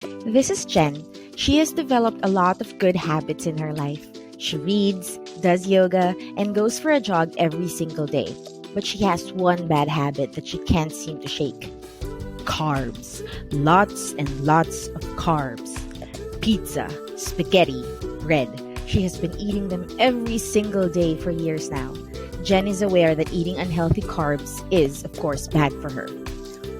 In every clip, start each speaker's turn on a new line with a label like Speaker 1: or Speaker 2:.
Speaker 1: This is Jen. She has developed a lot of good habits in her life. She reads, does yoga, and goes for a jog every single day. But she has one bad habit that she can't seem to shake: carbs. Lots and lots of carbs. Pizza, spaghetti, bread. She has been eating them every single day for years now. Jen is aware that eating unhealthy carbs is, of course, bad for her.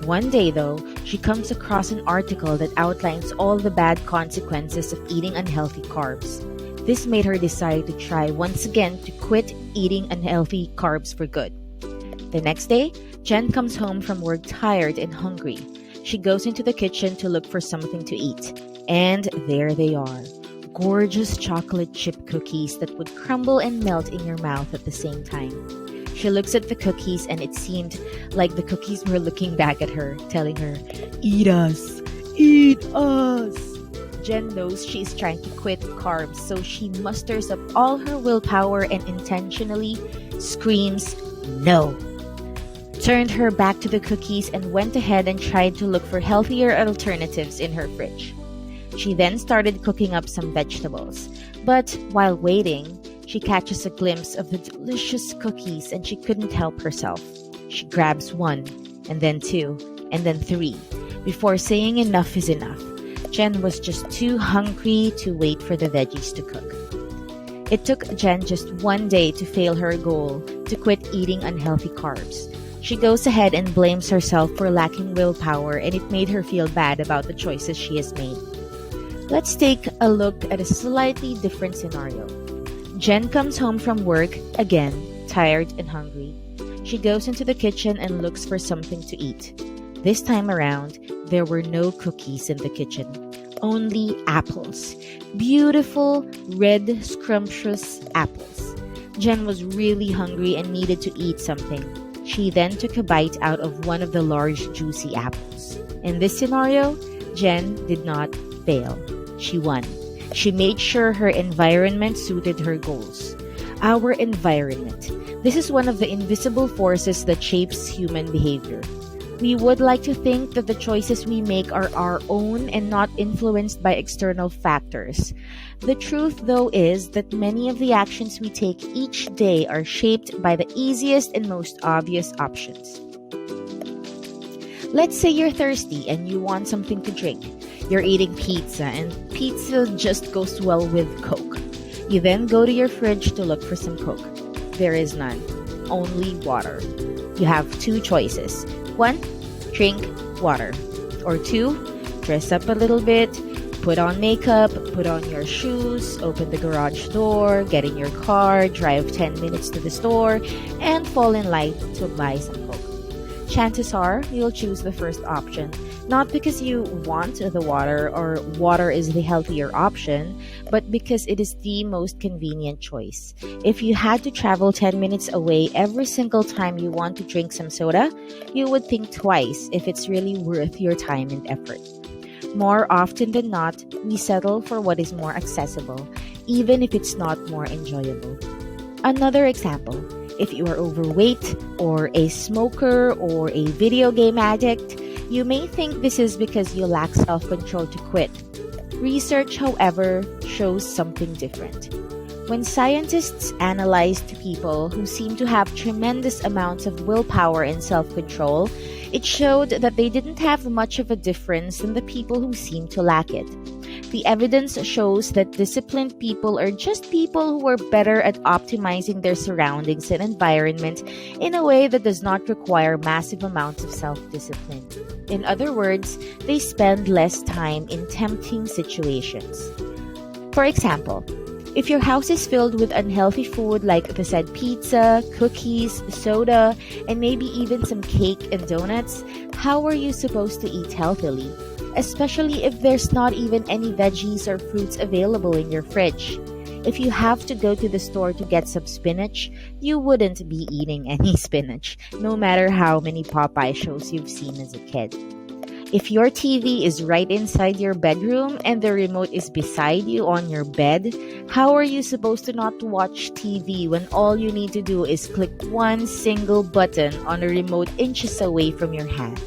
Speaker 1: One day, though, she comes across an article that outlines all the bad consequences of eating unhealthy carbs. This made her decide to try once again to quit eating unhealthy carbs for good. The next day, Jen comes home from work tired and hungry. She goes into the kitchen to look for something to eat. And there they are. Gorgeous chocolate chip cookies that would crumble and melt in your mouth at the same time. She looks at the cookies and it seemed like the cookies were looking back at her, telling her, "Eat us! Eat us!" Jen knows she is trying to quit carbs, so she musters up all her willpower and intentionally screams, "No!" Turned her back to the cookies and went ahead and tried to look for healthier alternatives in her fridge. She then started cooking up some vegetables. But while waiting, she catches a glimpse of the delicious cookies and she couldn't help herself. She grabs one, and then two, and then three, before saying enough is enough. Jen was just too hungry to wait for the veggies to cook. It took Jen just one day to fail her goal to quit eating unhealthy carbs. She goes ahead and blames herself for lacking willpower, and it made her feel bad about the choices she has made. Let's take a look at a slightly different scenario. Jen comes home from work, again, tired and hungry. She goes into the kitchen and looks for something to eat. This time around, there were no cookies in the kitchen, only apples. Beautiful, red, scrumptious apples. Jen was really hungry and needed to eat something. She then took a bite out of one of the large, juicy apples. In this scenario, Jen did not fail. She won. She made sure her environment suited her goals. Our environment. This is one of the invisible forces that shapes human behavior. We would like to think that the choices we make are our own and not influenced by external factors. The truth, though, is that many of the actions we take each day are shaped by the easiest and most obvious options. Let's say you're thirsty and you want something to drink. You're eating pizza and pizza just goes well with Coke. You then go to your fridge to look for some Coke. There is none, only water. You have two choices. One, drink water. Or two, dress up a little bit, put on makeup, put on your shoes, open the garage door, get in your car, drive 10 minutes to the store, and fall in line to buy some Coke. Chances are you'll choose the first option, not because you want the water or water is the healthier option, but because it is the most convenient choice. If you had to travel 10 minutes away every single time you want to drink some soda, you would think twice if it's really worth your time and effort. More often than not, we settle for what is more accessible, even if it's not more enjoyable. Another example. If you are overweight, or a smoker, or a video game addict, you may think this is because you lack self-control to quit. Research, however, shows something different. When scientists analyzed people who seem to have tremendous amounts of willpower and self-control, it showed that they didn't have much of a difference than the people who seem to lack it. The evidence shows that disciplined people are just people who are better at optimizing their surroundings and environment in a way that does not require massive amounts of self-discipline. In other words, they spend less time in tempting situations. For example, if your house is filled with unhealthy food like the said pizza, cookies, soda, and maybe even some cake and donuts, how are you supposed to eat healthily? Especially if there's not even any veggies or fruits available in your fridge. If you have to go to the store to get some spinach, you wouldn't be eating any spinach, no matter how many Popeye shows you've seen as a kid. If your TV is right inside your bedroom and the remote is beside you on your bed, how are you supposed to not watch TV when all you need to do is click one single button on a remote inches away from your hand?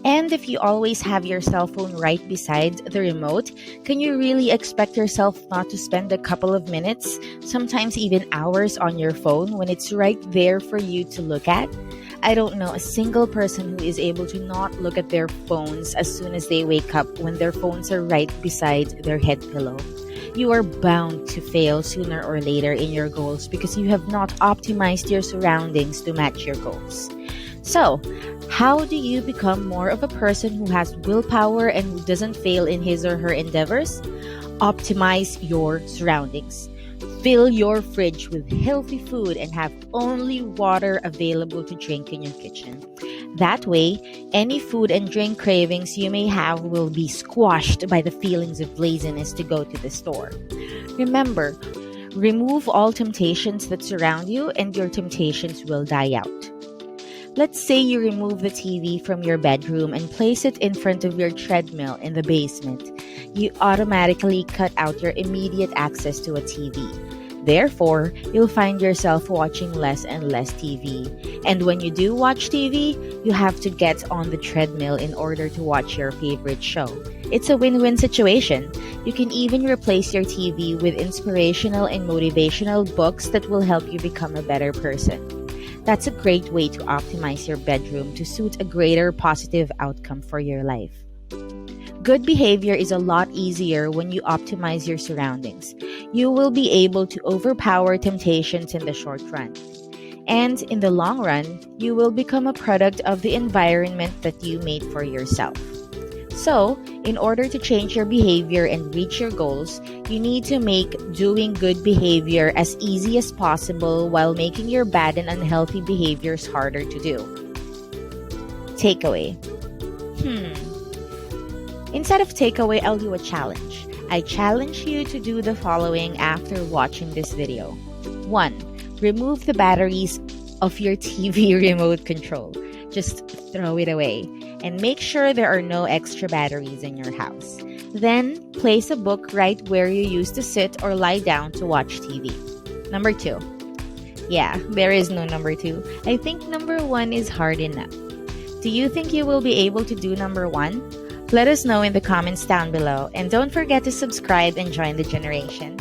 Speaker 1: And if you always have your cell phone right beside the remote, can you really expect yourself not to spend a couple of minutes, sometimes even hours on your phone when it's right there for you to look at? I don't know a single person who is able to not look at their phones as soon as they wake up when their phones are right beside their head pillow. You are bound to fail sooner or later in your goals because you have not optimized your surroundings to match your goals. So, how do you become more of a person who has willpower and who doesn't fail in his or her endeavors? Optimize your surroundings. Fill your fridge with healthy food and have only water available to drink in your kitchen. That way, any food and drink cravings you may have will be squashed by the feelings of laziness to go to the store. Remember, remove all temptations that surround you and your temptations will die out. Let's say you remove the TV from your bedroom and place it in front of your treadmill in the basement. You automatically cut out your immediate access to a TV. Therefore, you'll find yourself watching less and less TV. And when you do watch TV, you have to get on the treadmill in order to watch your favorite show. It's a win-win situation. You can even replace your TV with inspirational and motivational books that will help you become a better person. That's a great way to optimize your bedroom to suit a greater positive outcome for your life. Good behavior is a lot easier when you optimize your surroundings. You will be able to overpower temptations in the short run. And in the long run, you will become a product of the environment that you made for yourself. So, in order to change your behavior and reach your goals, you need to make doing good behavior as easy as possible while making your bad and unhealthy behaviors harder to do. Takeaway. Instead of takeaway, I'll do a challenge. I challenge you to do the following after watching this video. 1. Remove the batteries of your TV remote control. Just throw it away. And make sure there are no extra batteries in your house. Then, place a book right where you used to sit or lie down to watch TV. Number 2. Yeah, there is no number 2. I think number 1 is hard enough. Do you think you will be able to do number 1? Let us know in the comments down below, and don't forget to subscribe and join the generation.